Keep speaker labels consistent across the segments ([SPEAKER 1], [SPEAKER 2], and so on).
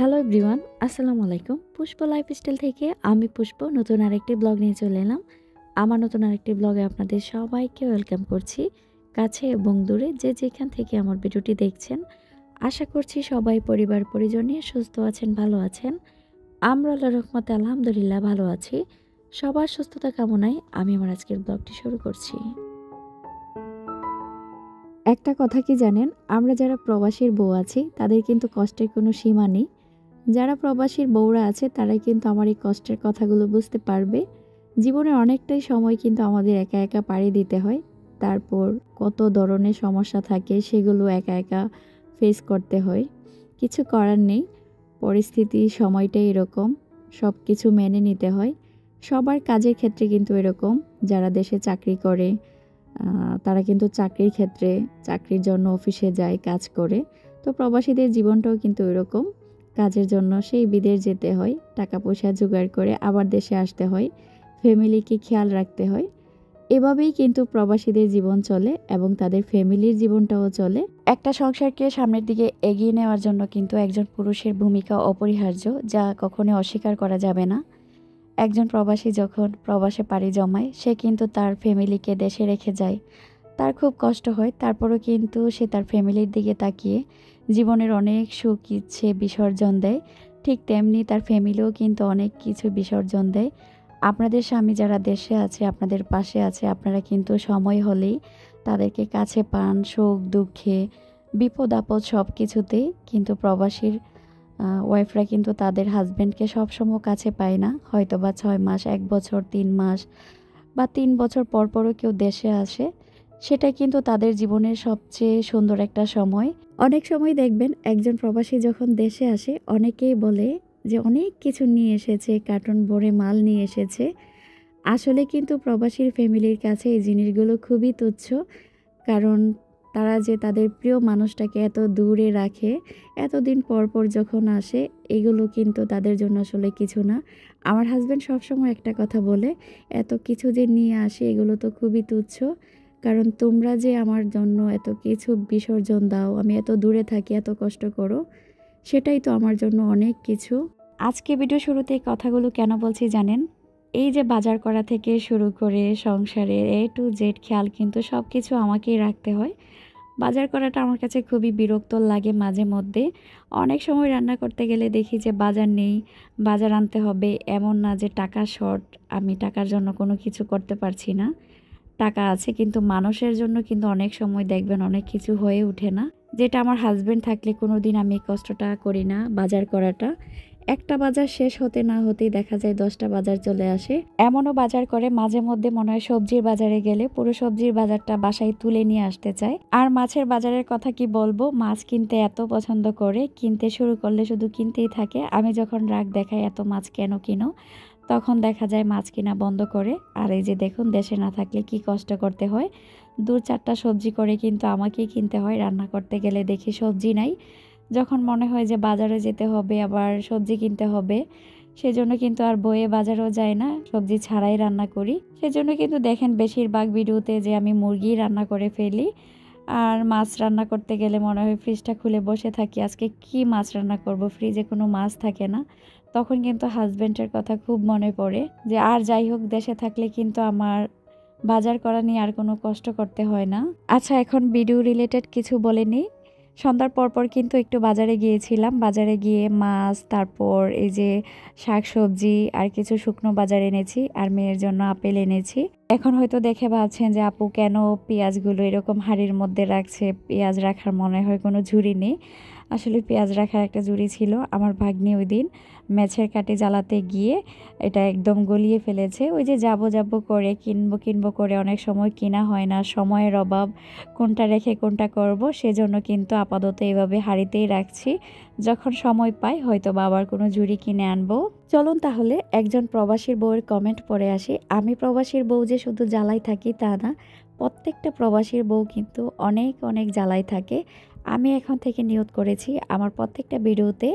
[SPEAKER 1] Hello everyone, আসসালামু আলাইকুম। পুষ্প lifestyle থেকে আমি পুষ্প নতুন আরেকটি ব্লগ নিয়ে চলে এলাম। আমার নতুন আরেকটি ব্লগে আপনাদের সবাইকে ওয়েলকাম করছি। কাছে এবং দূরে যে যেখান থেকে আমার ভিডিওটি দেখছেন, আশা করছি সবাই পরিবার পরিজন নিয়ে সুস্থ আছেন, ভালো আছেন। আমরা আল্লাহর রহমতে আলহামদুলিল্লাহ ভালো আছি। সবার সুস্থতা কামনায় আমি আমার আজকের ব্লগটি শুরু করছি। একটা কথা কি জানেন, আমরা যারা প্রবাসীর বউ আছি তাদের কিন্তু কষ্টের কোনো সীমা নেই। যারা প্রবাসীর বউরা আছে তারাই কিন্তু আমার এই কষ্টের কথাগুলো বুঝতে পারবে। জীবনের অনেকটাই সময় কিন্তু আমাদের একা একা পাড়ি দিতে হয়। তারপর কত ধরনের সমস্যা থাকে, সেগুলো একা একা ফেস করতে হয়। কিছু করার নেই, পরিস্থিতি সময়টাই এরকম, সব কিছু মেনে নিতে হয়। সবার কাজের ক্ষেত্রে কিন্তু এরকম। যারা দেশে চাকরি করে তারা কিন্তু চাকরির ক্ষেত্রে চাকরির জন্য অফিসে যায়, কাজ করে। তো প্রবাসীদের জীবনটাও কিন্তু এরকম। কাজের জন্য সেই বিদেশ যেতে হয়, টাকা পয়সা জোগাড় করে আবার দেশে আসতে হয়, ফ্যামিলিকে খেয়াল রাখতে হয়। এভাবেই কিন্তু প্রবাসীদের জীবন চলে এবং তাদের ফ্যামিলির জীবনটাও চলে। একটা সংসারকে সামনের দিকে এগিয়ে নেওয়ার জন্য কিন্তু একজন পুরুষের ভূমিকা অপরিহার্য, যা কখনো অস্বীকার করা যাবে না। একজন প্রবাসী যখন প্রবাসে পাড়ি জমায়, সে কিন্তু তার ফ্যামিলিকে দেশে রেখে যায়। তার খুব কষ্ট হয়, তারপরও কিন্তু সে তার ফ্যামিলির দিকে তাকিয়ে জীবনের অনেক সুখ ইচ্ছে বিসর্জন দেয়। ঠিক তেমনি তার ফ্যামিলিও কিন্তু অনেক কিছু বিসর্জন দেয়। আপনাদের স্বামী যারা দেশে আছে, আপনাদের পাশে আছে, আপনারা কিন্তু সময় হলেই তাদেরকে কাছে পান, সুখ দুঃখে, বিপদ আপদ সব কিছুতেই। কিন্তু প্রবাসীর ওয়াইফরা কিন্তু তাদের হাজব্যান্ডকে সবসময় কাছে পায় না। হয়তো বা 6 মাস, 1 বছর, 3 মাস বা 3 বছর পর পরও কেউ দেশে আসে। সেটা কিন্তু তাদের জীবনের সবচেয়ে সুন্দর একটা সময়। অনেক সময় দেখবেন একজন প্রবাসী যখন দেশে আসে, অনেকেই বলে যে অনেক কিছু নিয়ে এসেছে, কার্টন ভরে মাল নিয়ে এসেছে। আসলে কিন্তু প্রবাসীর ফ্যামিলির কাছে এই জিনিসগুলো খুবই তুচ্ছ। কারণ তারা যে তাদের প্রিয় মানুষটাকে এত দূরে রাখে, এতদিন পর পর যখন আসে, এগুলো কিন্তু তাদের জন্য আসলে কিছু না। আমার হাজব্যান্ড সবসময় একটা কথা বলে, এত কিছু যে নিয়ে আসে এগুলো তো খুবই তুচ্ছ। কারণ তোমরা যে আমার জন্য এত কিছু বিসর্জন দাও, আমি এত দূরে থাকি, এত কষ্ট করো, সেটাই তো আমার জন্য অনেক কিছু। আজকে ভিডিও শুরুতে এই কথাগুলো কেন বলছি জানেন? এই যে বাজার করা থেকে শুরু করে সংসারের টু জেড খেয়াল কিন্তু সব কিছু আমাকেই রাখতে হয়। বাজার করাটা আমার কাছে খুবই বিরক্ত লাগে মাঝে মধ্যে। অনেক সময় রান্না করতে গেলে দেখি যে বাজার নেই, বাজার আনতে হবে। এমন না যে টাকা শর্ট, আমি টাকার জন্য কোনো কিছু করতে পারছি না। টাকা আছে, কিন্তু মানুষের জন্য কিন্তু অনেক সময় দেখবেন অনেক কিছু হয়ে ওঠে না। যেটা আমার হাজবেন্ড থাকলে কোনো দিন আমি এই কষ্টটা করি না, বাজার করাটা। একটা বাজার শেষ হতে না হতেই দেখা যায় 10টা বাজার চলে আসে। এমনও বাজার করে মাঝে মধ্যে মনে হয় সবজির বাজারে গেলে পুরো সবজির বাজারটা বাসায় তুলে নিয়ে আসতে চায়। আর মাছের বাজারের কথা কি বলবো, মাছ কিনতে এত পছন্দ করে, কিনতে শুরু করলে শুধু কিনতেই থাকে। আমি যখন রাগ দেখাই এত মাছ কেন কিনো, তখন দেখা যায় মাছ কিনা বন্ধ করে। আর এই যে দেখুন, দেশে না থাকলে কি কষ্ট করতে হয়। 2-4টা সবজি করে কিন্তু আমাকেই কিনতে হয়। রান্না করতে গেলে দেখি সবজি নাই, যখন মনে হয় যে বাজারে যেতে হবে, আবার সবজি কিনতে হবে, সেজন্য কিন্তু আর বয়ে বাজারেও যায় না, সবজি ছাড়াই রান্না করি। সেজন্য কিন্তু দেখেন বেশিরভাগ ভিডিওতে যে আমি মুরগি রান্না করে ফেলি। আর মাছ রান্না করতে গেলে মনে হয় ফ্রিজটা খুলে বসে থাকি, আজকে কি মাছ রান্না করব, ফ্রিজে কোনো মাছ থাকে না। তখন কিন্তু হাজব্যান্ডের কথা খুব মনে পড়ে যে আর যাই হোক, দেশে থাকলে কিন্তু আমার বাজার করা নিয়ে আর কোনো কষ্ট করতে হয় না। আচ্ছা, এখন ভিডিও রিলেটেড কিছু বলে নিই। সন্ধ্যার পরপর কিন্তু একটু বাজারে গিয়েছিলাম। বাজারে গিয়ে মাছ, তারপর এই যে শাকসবজি আর কিছু শুকনো বাজার এনেছি, আর মেয়ের জন্য আপেল এনেছি। এখন হয়তো দেখে ভাবছেন যে আপু কেন পেঁয়াজগুলো এরকম হাঁড়ির মধ্যে রাখছে, পেঁয়াজ রাখার মনে হয় কোনো ঝুড়ি নেই। আসলে পেঁয়াজ রাখার একটা ঝুড়ি ছিল। আমার ভাগ্নি ওই দিন মাছের কাটে জ্বালাতে গিয়ে এটা একদম গলিয়ে ফেলেছে। ওই যে যাব করে কিনবো করে অনেক সময় কিনা হয় না, সময়ের অভাব, কোনটা রেখে কোনটা করব, সেজন্য কিন্তু আপাতত এভাবে হাঁড়িতেই রাখছি। যখন সময় পাই হয়তো বাবার কোনো ঝুড়ি কিনে আনবো। চলুন তাহলে একজন প্রবাসীর বউয়ের কমেন্ট পড়ে আসি। আমি প্রবাসীর বউ যে শুধু জ্বালাই থাকি তা না, প্রত্যেকটা প্রবাসীর বউ কিন্তু অনেক অনেক জ্বালাই থাকে। আমি এখন থেকে নিয়ত করেছি আমার প্রত্যেকটা ভিডিওতে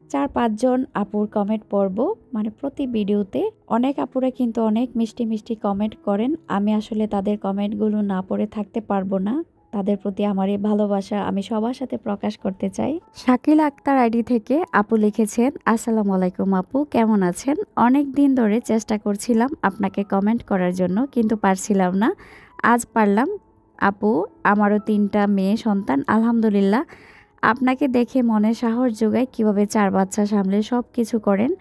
[SPEAKER 1] 4-5 জন আপুর কমেন্ট পড়ব, মানে প্রতি ভিডিওতে। অনেক আপুরা কিন্তু অনেক মিষ্টি মিষ্টি কমেন্ট করেন, আমি আসলে তাদের কমেন্টগুলো না পড়ে থাকতে পারবো না। তাদের প্রতি আমার এই ভালোবাসা আমি সবার সাথে প্রকাশ করতে চাই। শাকিল আক্তার আইডি থেকে আপু লিখেছেন, আসসালামু আলাইকুম আপু, কেমন আছেন? অনেক দিন ধরে চেষ্টা করছিলাম আপনাকে কমেন্ট করার জন্য, কিন্তু পারছিলাম না। আজ পারলাম। আপু, আমারও 3টা মেয়ে সন্তান, আলহামদুলিল্লাহ। আপনাকে দেখে মনে সাহস যোগায় কিভাবে 4 বাচ্চা সামলে সব কিছু করেন।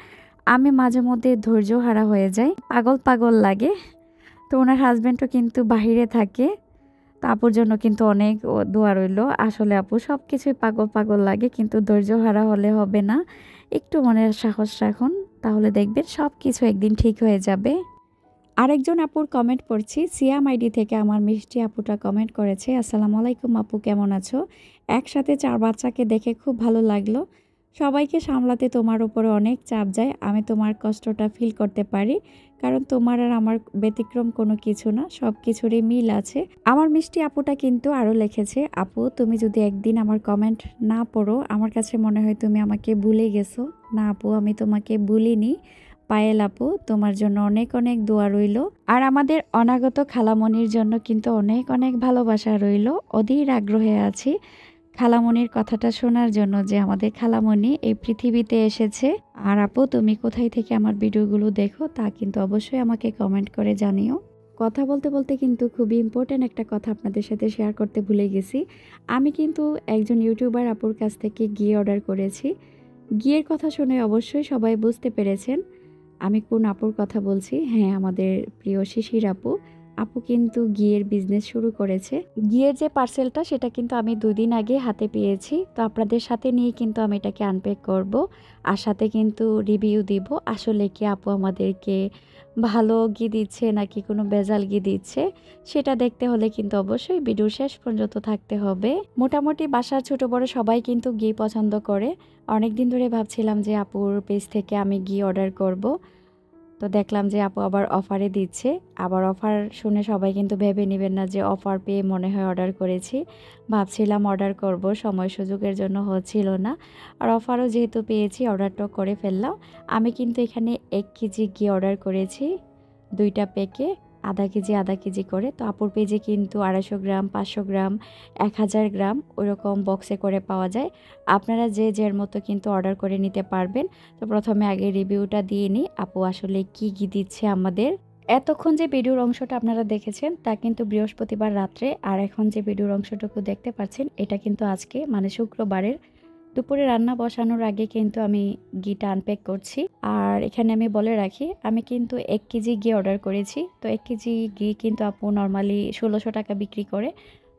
[SPEAKER 1] আমি মাঝে মধ্যে ধৈর্য হারা হয়ে যাই, পাগল পাগল লাগে। তো ওনার হাজব্যান্ডও কিন্তু বাহিরে থাকে। তো আপুর জন্য কিন্তু অনেক দোয়া রইল। আসলে আপু সব কিছুই পাগল পাগল লাগে, কিন্তু ধৈর্য হারা হলে হবে না। একটু মনের সাহস রাখুন, তাহলে দেখবেন সব কিছু একদিন ঠিক হয়ে যাবে। আরেকজন আপুর কমেন্ট পড়ছি, সিয়াম আইডি থেকে আমার মিষ্টি আপুটা কমেন্ট করেছে, আসসালামু আলাইকুম আপু, কেমন আছো? একসাথে 4 বাচ্চাকে দেখে খুব ভালো লাগলো। সবাইকে সামলাতে তোমার উপরে অনেক চাপ যায়। আমি তোমার কষ্টটা ফিল করতে পারি, কারণ তোমার আর আমার ব্যতিক্রম কোনো কিছু না, সব কিছুরই মিল আছে। আমার মিষ্টি আপুটা কিন্তু আরও লিখেছে, আপু তুমি যদি একদিন আমার কমেন্ট না পড়ো, আমার কাছে মনে হয় তুমি আমাকে ভুলে গেছো। না আপু, আমি তোমাকে ভুলিনি। পায়েল আপু, তোমার জন্য অনেক অনেক দোয়া রইল। আর আমাদের অনাগত খালামণির জন্য কিন্তু অনেক অনেক ভালোবাসা রইল। অধীর আগ্রহে আছি খালামণির কথাটা শোনার জন্য, যে আমাদের খালামণি এই পৃথিবীতে এসেছে। আর আপু, তুমি কোথায় থেকে আমার ভিডিওগুলো দেখো তা কিন্তু অবশ্যই আমাকে কমেন্ট করে জানিও। কথা বলতে বলতে কিন্তু খুবই ইম্পর্ট্যান্ট একটা কথা আপনাদের সাথে শেয়ার করতে ভুলে গেছি। আমি কিন্তু একজন ইউটিউবার আপুর কাছ থেকে ঘি অর্ডার করেছি। ঘিয়ের কথা শুনে অবশ্যই সবাই বুঝতে পেরেছেন আমি কোন আপুর কথা বলছি। হ্যাঁ, আমাদের প্রিয় শিশির আপু। আপু কিন্তু ঘিয়ের বিজনেস শুরু করেছে। ঘিয়ের যে পার্সেলটা, সেটা কিন্তু আমি 2 দিন আগে হাতে পেয়েছি। তো আপনাদের সাথে নিয়ে কিন্তু আমি এটাকে আনপ্যাক করব, আর সাথে কিন্তু রিভিউ দিব আসলে কি আপু আমাদেরকে ভালো ঘি দিচ্ছে নাকি কোনো ভেজাল ঘি দিচ্ছে। সেটা দেখতে হলে কিন্তু অবশ্যই ভিডিও শেষ পর্যন্ত থাকতে হবে। মোটামুটি বাসার ছোট বড় সবাই কিন্তু ঘি পছন্দ করে। অনেক দিন ধরে ভাবছিলাম যে আপুর পেজ থেকে আমি ঘি অর্ডার করব। তো দেখলাম যে আপু আবার অফারে দিচ্ছে। আবার অফার শুনে সবাই কিন্তু ভেবে নেবেন না যে অফার পেয়ে মনে হয় অর্ডার করেছি। ভাবছিলাম অর্ডার করব, সময় সুযোগের জন্য হচ্ছিল না। আর অফারও যেহেতু পেয়েছি, অর্ডারটাও করে ফেললাম। আমি কিন্তু এখানে 1 কেজি ঘি অর্ডার করেছি, 2টা প্যাকে আধা কেজি করে। তো আপুর পেজে কিন্তু 250 গ্রাম, 500 গ্রাম, 1000 গ্রাম ওইরকম বক্সে করে পাওয়া যায়। আপনারা যে যার মতো কিন্তু অর্ডার করে নিতে পারবেন। তো প্রথমে আগে রিভিউটা দিয়ে নিই আপু আসলে কি ঘি দিচ্ছে আমাদের। এতক্ষণ যে ভিডিওর অংশটা আপনারা দেখেছেন তা কিন্তু বৃহস্পতিবার রাত্রে, আর এখন যে ভিডিওর অংশটুকু দেখতে পাচ্ছেন এটা কিন্তু আজকে মানে শুক্রবারের দুপুরে রান্না বসানোর আগে কিন্তু আমি ঘিটা আনপ্যাক করছি। আর এখানে আমি বলে রাখি, আমি কিন্তু 1 কেজি ঘি অর্ডার করেছি। তো 1 কেজি ঘি কিন্তু আপু নর্মালি 1600 টাকা বিক্রি করে।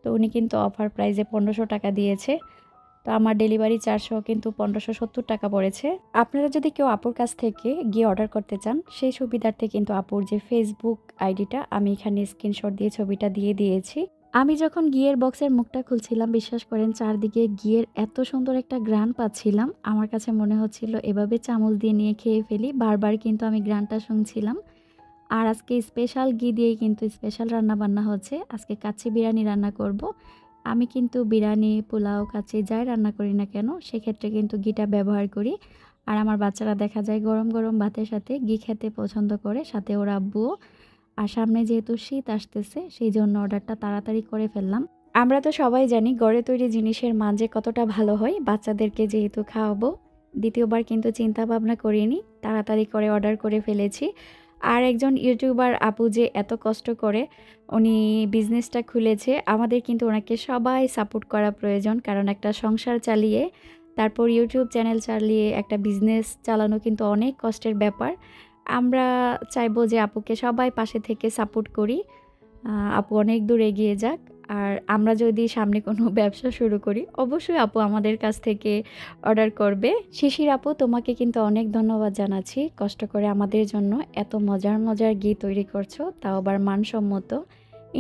[SPEAKER 1] তো উনি কিন্তু অফার প্রাইসে 1500 টাকা দিয়েছে। তো আমার ডেলিভারি চার্জও কিন্তু 1570 টাকা পড়েছে। আপনারা যদি কেউ আপুর কাছ থেকে গিয়ে অর্ডার করতে চান, সেই সুবিধার্থে কিন্তু আপুর যে ফেসবুক আইডিটা আমি এখানে স্ক্রিনশট দিয়ে ছবিটা দিয়ে দিয়েছি। আমি যখন ঘিয়ের বক্সের মুখটা খুলছিলাম, বিশ্বাস করেন চারদিকে ঘিয়ের এত সুন্দর একটা ঘ্রাণ পাচ্ছিলাম, আমার কাছে মনে হচ্ছিল এভাবে চামচ দিয়ে নিয়ে খেয়ে ফেলি। বারবার কিন্তু আমি ঘ্রাণটা শুনছিলাম। আর আজকে স্পেশাল ঘি দিয়েই কিন্তু স্পেশাল রান্না বান্না হচ্ছে। আজকে কাচ্চি বিরিয়ানি রান্না করব। আমি কিন্তু বিরিয়ানি, পোলাও, কাচ্চি যাই রান্না করি না কেন সেক্ষেত্রে কিন্তু ঘিটা ব্যবহার করি। আর আমার বাচ্চারা দেখা যায় গরম গরম ভাতের সাথে ঘি খেতে পছন্দ করে, সাথে ওর আব্বুও। আর সামনে যেহেতু শীত আসতেছে, সেই জন্য অর্ডারটা তাড়াতাড়ি করে ফেললাম। আমরা তো সবাই জানি ঘরে তৈরি জিনিসের মান যে কতটা ভালো হয়। বাচ্চাদেরকে যেহেতু খাওয়াবো, দ্বিতীয়বার কিন্তু চিন্তা ভাবনা করিনি, তাড়াতাড়ি করে অর্ডার করে ফেলেছি। আর একজন ইউটিউবার আপু যে এত কষ্ট করে উনি বিজনেসটা খুলেছে, আমাদের কিন্তু ওনাকে সবাই সাপোর্ট করা প্রয়োজন। কারণ একটা সংসার চালিয়ে তারপর ইউটিউব চ্যানেল চালিয়ে একটা বিজনেস চালানো কিন্তু অনেক কষ্টের ব্যাপার। আমরা চাইবো যে আপুকে সবাই পাশে থেকে সাপোর্ট করি, আপু অনেক দূর এগিয়ে যাক। আর আমরা যদি সামনে কোনো ব্যবসা শুরু করি, অবশ্যই আপু আমাদের কাছ থেকে অর্ডার করবে। শিশির আপু, তোমাকে কিন্তু অনেক ধন্যবাদ জানাচ্ছি। কষ্ট করে আমাদের জন্য এত মজার মজার ঘি তৈরি করছো, তাও আবার মানসম্মত।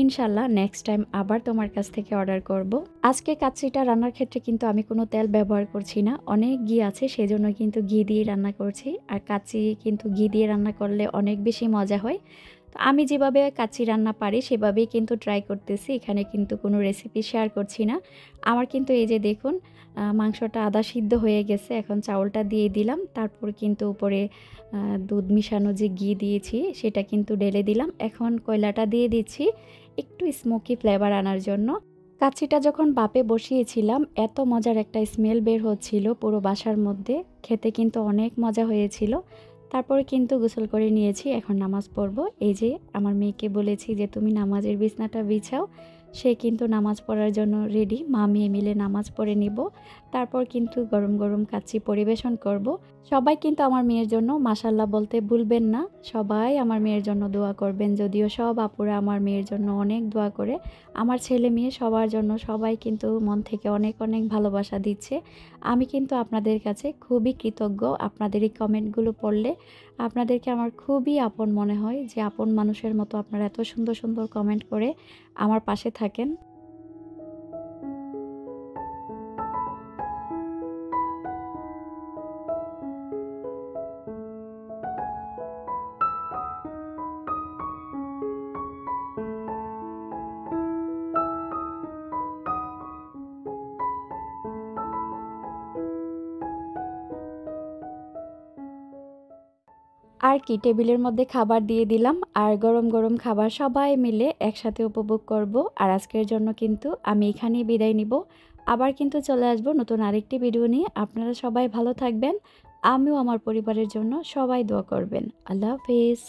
[SPEAKER 1] ইনশাল্লাহ নেক্সট টাইম আবার তোমার কাছ থেকে অর্ডার করব। আজকে কাচ্চিটা রান্নার ক্ষেত্রে কিন্তু আমি কোনো তেল ব্যবহার করছি না, অনেক ঘি আছে সেজন্য কিন্তু ঘি দিয়ে রান্না করছি। আর কাচ্চি কিন্তু ঘি দিয়ে রান্না করলে অনেক বেশি মজা হয়। তো আমি যেভাবে কাচ্চি রান্না পারি সেভাবেই কিন্তু ট্রাই করতেছি, এখানে কিন্তু কোনো রেসিপি শেয়ার করছি না। আমার কিন্তু এই যে দেখুন মাংসটা আধা সিদ্ধ হয়ে গেছে, এখন চাউলটা দিয়ে দিলাম। তারপর কিন্তু উপরে দুধ মিশানো যে ঘি দিয়েছি সেটা কিন্তু ঢেলে দিলাম। এখন কয়লাটা দিয়ে দিচ্ছি একটু স্মোকি ফ্লেভার আনার জন্য। কাচ্চিটা যখন বাপে বসিয়েছিলাম এত মজার একটা স্মেল বের হচ্ছিল পুরো বাসার মধ্যে, খেতে কিন্তু অনেক মজা হয়েছিল। তারপরে কিন্তু গোসল করে নিয়েছি, এখন নামাজ পড়বো। এই যে আমার মেয়েকে বলেছি যে তুমি নামাজের বিছনাটা বিছাও, সে কিন্তু নামাজ পড়ার জন্য রেডি। মা মেয়ে মিলে নামাজ পড়ে নিব, তারপর কিন্তু গরম গরম কাচ্চি পরিবেশন করব। সবাই কিন্তু আমার মেয়ের জন্য মাশাল্লাহ বলতে ভুলবেন না, সবাই আমার মেয়ের জন্য দোয়া করবেন। যদিও সব আপুরা আমার মেয়ের জন্য অনেক দোয়া করে, আমার ছেলে মেয়ে সবার জন্য সবাই কিন্তু মন থেকে অনেক অনেক ভালোবাসা দিচ্ছে। আমি কিন্তু আপনাদের কাছে খুবই কৃতজ্ঞ। আপনাদের এই কমেন্টগুলো পড়লে আপনাদেরকে আমার খুবই আপন মনে হয়, যে আপন মানুষের মতো আপনারা এত সুন্দর সুন্দর কমেন্ট করে আমার পাশে থাকেন। আর কি, টেবিলের মধ্যে খাবার দিয়ে দিলাম, আর গরম গরম খাবার সবাই মিলে একসাথে উপভোগ করব। আর আজকের জন্য কিন্তু আমি এখানেই বিদায় নিব। আবার কিন্তু চলে আসব নতুন আরেকটি ভিডিও নিয়ে। আপনারা সবাই ভালো থাকবেন, আমিও আমার পরিবারের জন্য সবাই দোয়া করবেন। আল্লাহ হাফেজ।